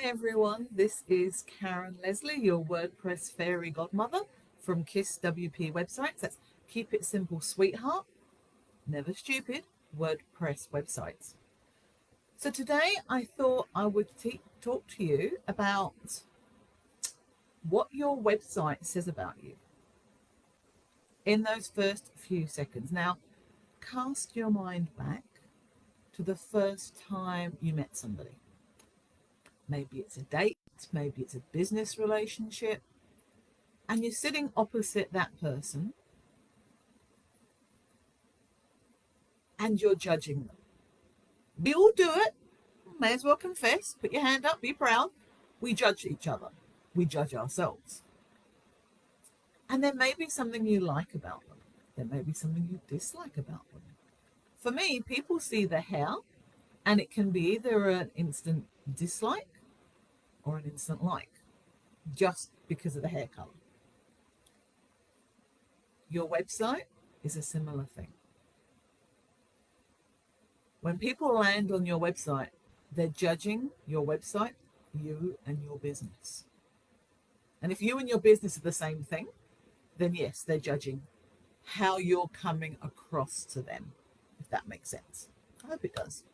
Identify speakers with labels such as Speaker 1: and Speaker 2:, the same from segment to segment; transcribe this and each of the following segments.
Speaker 1: everyone, this is Karen Leslie, your WordPress Fairy Godmother from KISS WP Websites. That's Keep It Simple Sweetheart, Never Stupid WordPress Websites. So today I thought I would talk to you about what your website says about you in those first few seconds. Now, cast your mind back to the first time you met somebody. Maybe it's a date, maybe it's a business relationship, and you're sitting opposite that person and you're judging them. We all do it. May as well confess. Put your hand up, be proud. We judge each other. We judge ourselves. And there may be something you like about them. There may be something you dislike about them. For me, people see the hair, and it can be either an instant dislike or an instant like, just because of the hair color. Your website is a similar thing. When people land on your website, they're judging your website, you and your business. And if you and your business are the same thing, then yes, they're judging how you're coming across to them, if that makes sense. I hope it does.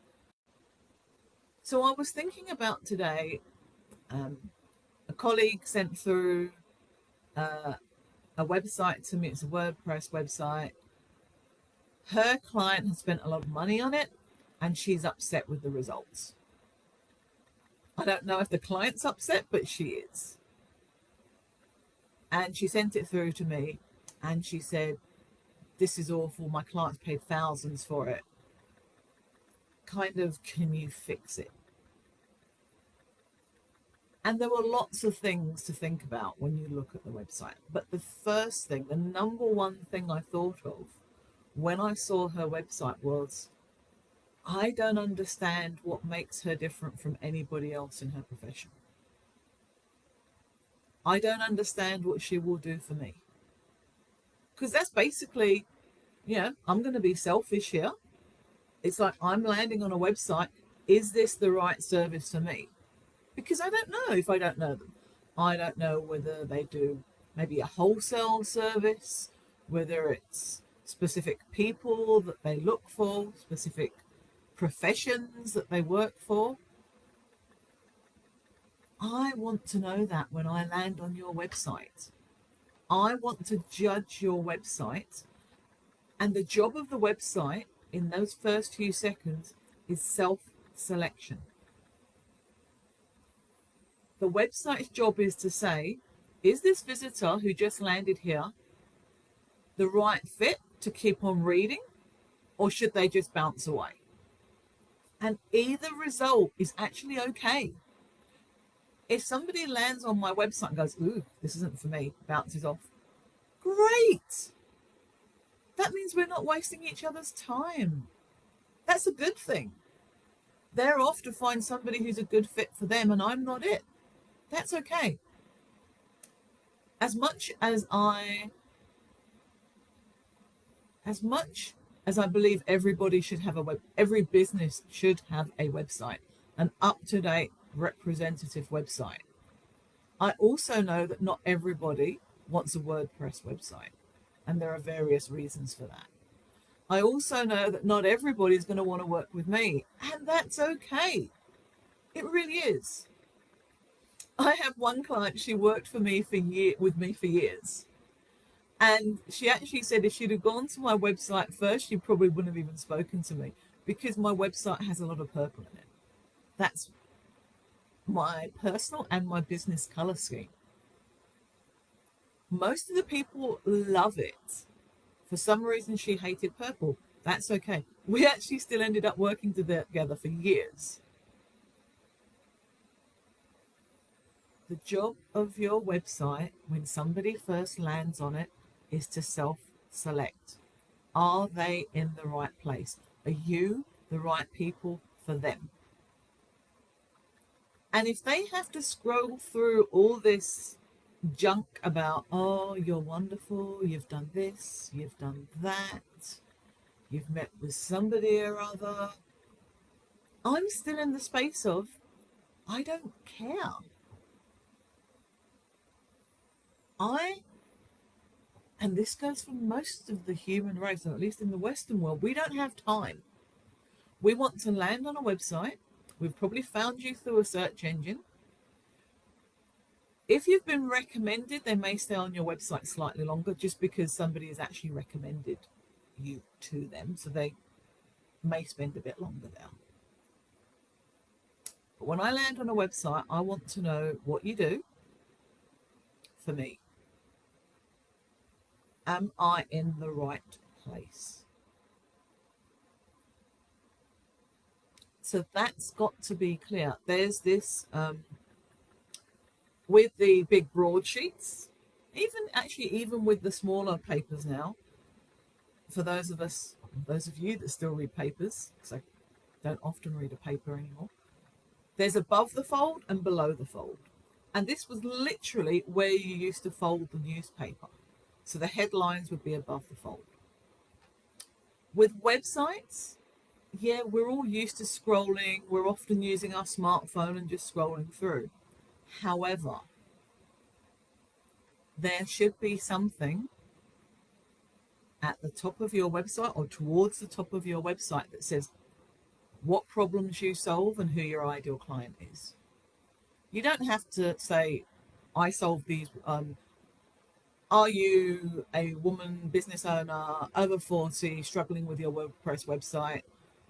Speaker 1: So I was thinking about today, a colleague sent through a website to me. It's a WordPress website. Her client has spent a lot of money on it, and she's upset with the results. I don't know if the client's upset, but she is. And she sent it through to me, and she said, "This is awful. My client's paid thousands for it. Can you fix it?" And there were lots of things to think about when you look at the website. But the first thing, the number one thing I thought of when I saw her website was, I don't understand what makes her different from anybody else in her profession. I don't understand what she will do for me. Because that's basically, I'm going to be selfish here. It's like I'm landing on a website. Is this the right service for me? Because I don't know if I don't know them. I don't know whether they do maybe a wholesale service, whether it's specific people that they look for, specific professions that they work for. I want to know that when I land on your website. I want to judge your website. And the job of the website in those first few seconds is self-selection. The website's job is to say, is this visitor who just landed here the right fit to keep on reading, or should they just bounce away? And either result is actually okay. If somebody lands on my website and goes, "Ooh, this isn't for me," bounces off, great. That means we're not wasting each other's time. That's a good thing. They're off to find somebody who's a good fit for them, and I'm not it. That's okay. As much as I believe everybody should have every business should have a website, an up-to-date representative website. I also know that not everybody wants a WordPress website, and there are various reasons for that. I also know that not everybody is going to want to work with me, and that's okay. It really is. I have one client, she worked with me for years. And she actually said if she'd have gone to my website first, she probably wouldn't have even spoken to me, because my website has a lot of purple in it. That's my personal and my business color scheme. Most of the people love it. For some reason, she hated purple. That's okay. We actually still ended up working together for years. The job of your website, when somebody first lands on it, is to self-select. Are they in the right place? Are you the right people for them? And if they have to scroll through all this junk about, "Oh, you're wonderful, you've done this, you've done that, you've met with somebody or other," I'm still in the space of, I don't care. And this goes for most of the human race, or at least in the Western world, we don't have time. We want to land on a website. We've probably found you through a search engine. If you've been recommended, they may stay on your website slightly longer just because somebody has actually recommended you to them. So they may spend a bit longer there. But when I land on a website, I want to know what you do for me. Am I in the right place? So that's got to be clear. There's this, with the big broadsheets, even with the smaller papers now, for those of you that still read papers, because I don't often read a paper anymore, there's above the fold and below the fold. And this was literally where you used to fold the newspaper. So the headlines would be above the fold. With websites, yeah, we're all used to scrolling. We're often using our smartphone and just scrolling through. However, there should be something at the top of your website or towards the top of your website that says what problems you solve and who your ideal client is. You don't have to say, I solve these. Are you a woman, business owner, over 40, struggling with your WordPress website?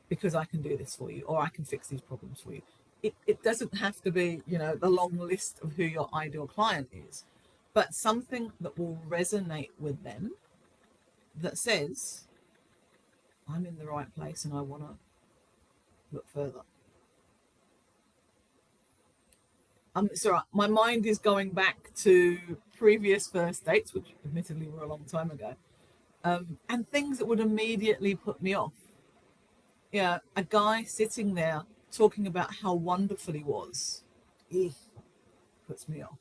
Speaker 1: Because I can do this for you, or I can fix these problems for you. It doesn't have to be, the long list of who your ideal client is, but something that will resonate with them that says, I'm in the right place and I want to look further. Sorry, my mind is going back to previous first dates, which admittedly were a long time ago, and things that would immediately put me off. Yeah, a guy sitting there talking about how wonderful he was, puts me off.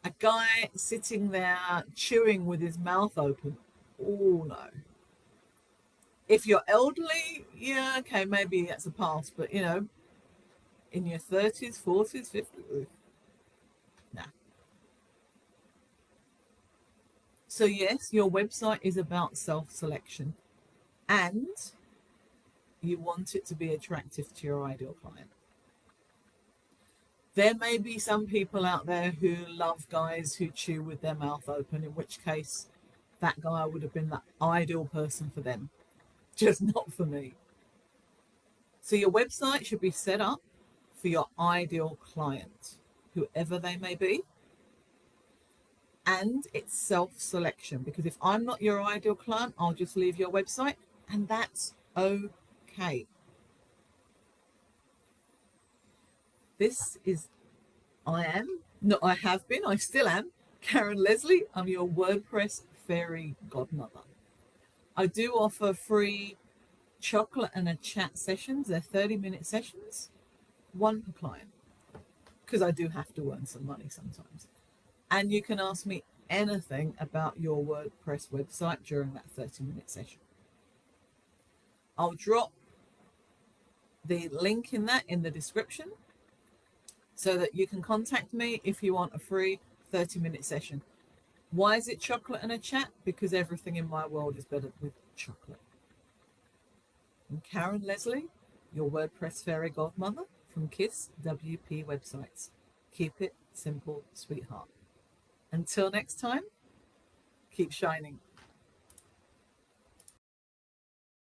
Speaker 1: A guy sitting there chewing with his mouth open, oh no. If you're elderly, yeah, okay, maybe that's a pass, but in your 30s, 40s, 50s, nah. So yes, your website is about self-selection, and you want it to be attractive to your ideal client. There may be some people out there who love guys who chew with their mouth open, in which case that guy would have been the ideal person for them, just not for me. So your website should be set up for your ideal client, whoever they may be. And it's self-selection, because if I'm not your ideal client, I'll just leave your website, and that's okay. I still am, Karen Leslie. I'm your WordPress Fairy Godmother. I do offer free chocolate and a chat sessions. They're 30-minute sessions, one per client, because I do have to earn some money sometimes. And you can ask me anything about your WordPress website during that 30-minute session. I'll drop the link in the description so that you can contact me if you want a free 30-minute session. Why is it chocolate and a chat? Because everything in my world is better with chocolate. I'm Karen Leslie, your WordPress Fairy Godmother from KISS WP Websites. Keep it simple, sweetheart. Until next time, keep shining.